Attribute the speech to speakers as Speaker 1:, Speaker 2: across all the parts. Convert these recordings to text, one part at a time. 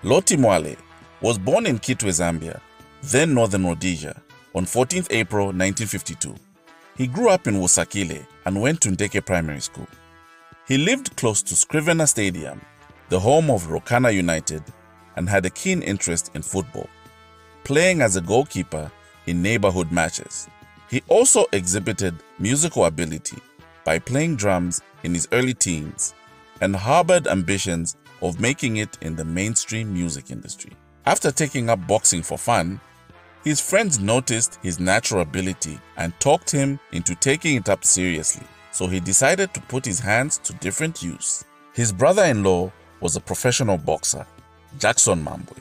Speaker 1: Lottie Mwale was born in Kitwe, Zambia, then Northern Rhodesia, on 14th April 1952. He grew up in Wusakile and went to Ndeke Primary School. He lived close to Scrivener Stadium, the home of Rokana United, and had a keen interest in football, playing as a goalkeeper in neighborhood matches. He also exhibited musical ability by playing drums in his early teens and harbored ambitions of making it in the mainstream music industry. After taking up boxing for fun, his friends noticed his natural ability and talked him into taking it up seriously, so he decided to put his hands to different use. His brother-in-law was a professional boxer, Jackson Mambwe.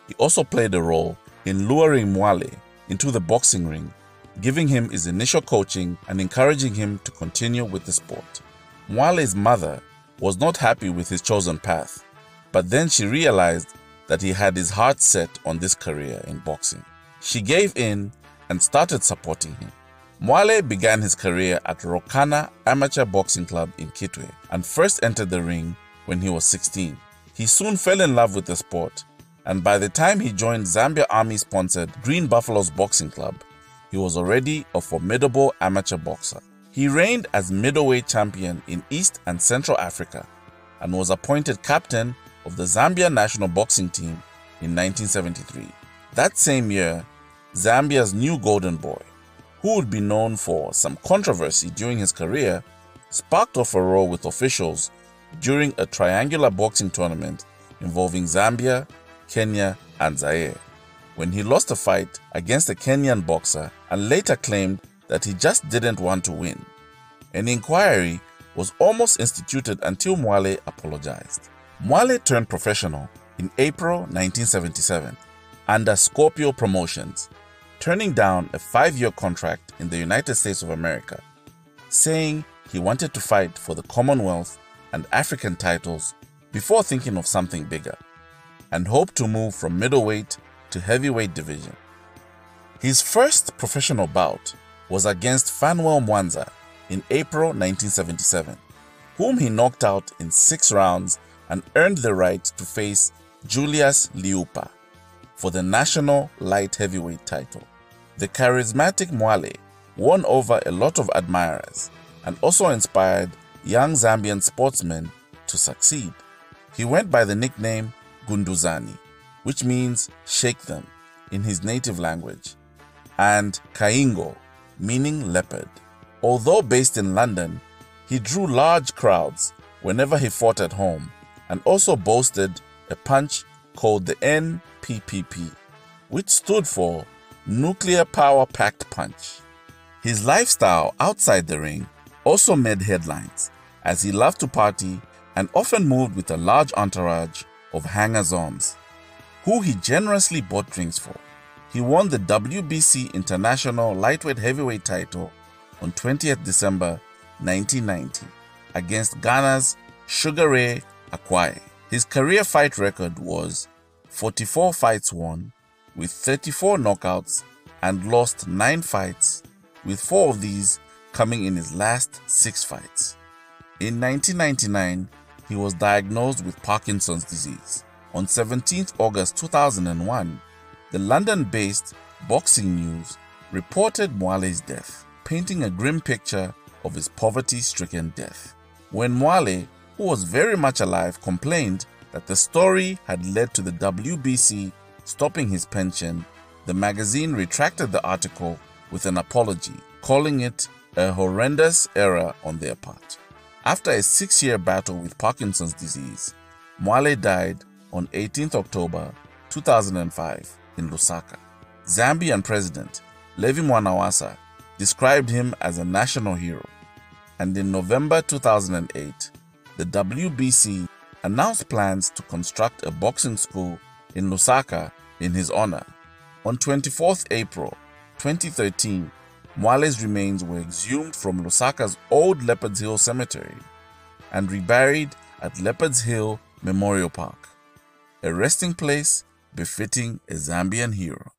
Speaker 1: He also played a role in luring Mwale into the boxing ring, giving him his initial coaching and encouraging him to continue with the sport. Mwale's mother was not happy with his chosen path, but then she realized that he had his heart set on this career in boxing. She gave in and started supporting him. Mwale began his career at Rokana Amateur Boxing Club in Kitwe and first entered the ring when he was 16. He soon fell in love with the sport, and by the time he joined Zambia Army-sponsored Green Buffaloes Boxing Club, he was already a formidable amateur boxer. He reigned as middleweight champion in East and Central Africa and was appointed captain of the Zambia national boxing team in 1973. That same year, Zambia's new golden boy, who would be known for some controversy during his career, sparked off a row with officials during a triangular boxing tournament involving Zambia, Kenya, and Zaire, when he lost a fight against a Kenyan boxer and later claimed that he just didn't want to win. An inquiry was almost instituted until Mwale apologized. Mwale turned professional in April 1977 under Scorpio Promotions, turning down a 5-year contract in the United States of America, saying he wanted to fight for the Commonwealth and African titles before thinking of something bigger, and hoped to move from middleweight to heavyweight division. His first professional bout was against Fanuel Mwanza in April 1977, whom he knocked out in 6 rounds and earned the right to face Julius Liupa for the national light heavyweight title. The charismatic Mwale won over a lot of admirers and also inspired young Zambian sportsmen to succeed. He went by the nickname Gunduzani, which means shake them in his native language, and Kaingo, meaning leopard. Although based in London, he drew large crowds whenever he fought at home and also boasted a punch called the NPPP, which stood for Nuclear Power Packed Punch. His lifestyle outside the ring also made headlines, as he loved to party and often moved with a large entourage of hangers-ons, who he generously bought drinks for. He won the WBC International Lightweight Heavyweight title on 20th December 1990 against Ghana's Sugar Ray Akwae. His career fight record was 44 fights won, with 34 knockouts, and lost 9 fights, with 4 of these coming in his last 6 fights. In 1999, he was diagnosed with Parkinson's disease. On 17th August 2001, the London-based Boxing News reported Mwale's death, painting a grim picture of his poverty-stricken death. When Mwale, who was very much alive, complained that the story had led to the WBC stopping his pension, the magazine retracted the article with an apology, calling it a horrendous error on their part. After a 6-year battle with Parkinson's disease, Mwale died on 18th October 2005 in Lusaka. Zambian President Levi Mwanawasa described him as a national hero, and in November 2008, the WBC announced plans to construct a boxing school in Lusaka in his honor. On 24th April 2013, Mwale's remains were exhumed from Lusaka's old Leopards Hill Cemetery and reburied at Leopards Hill Memorial Park, a resting place befitting a Zambian hero.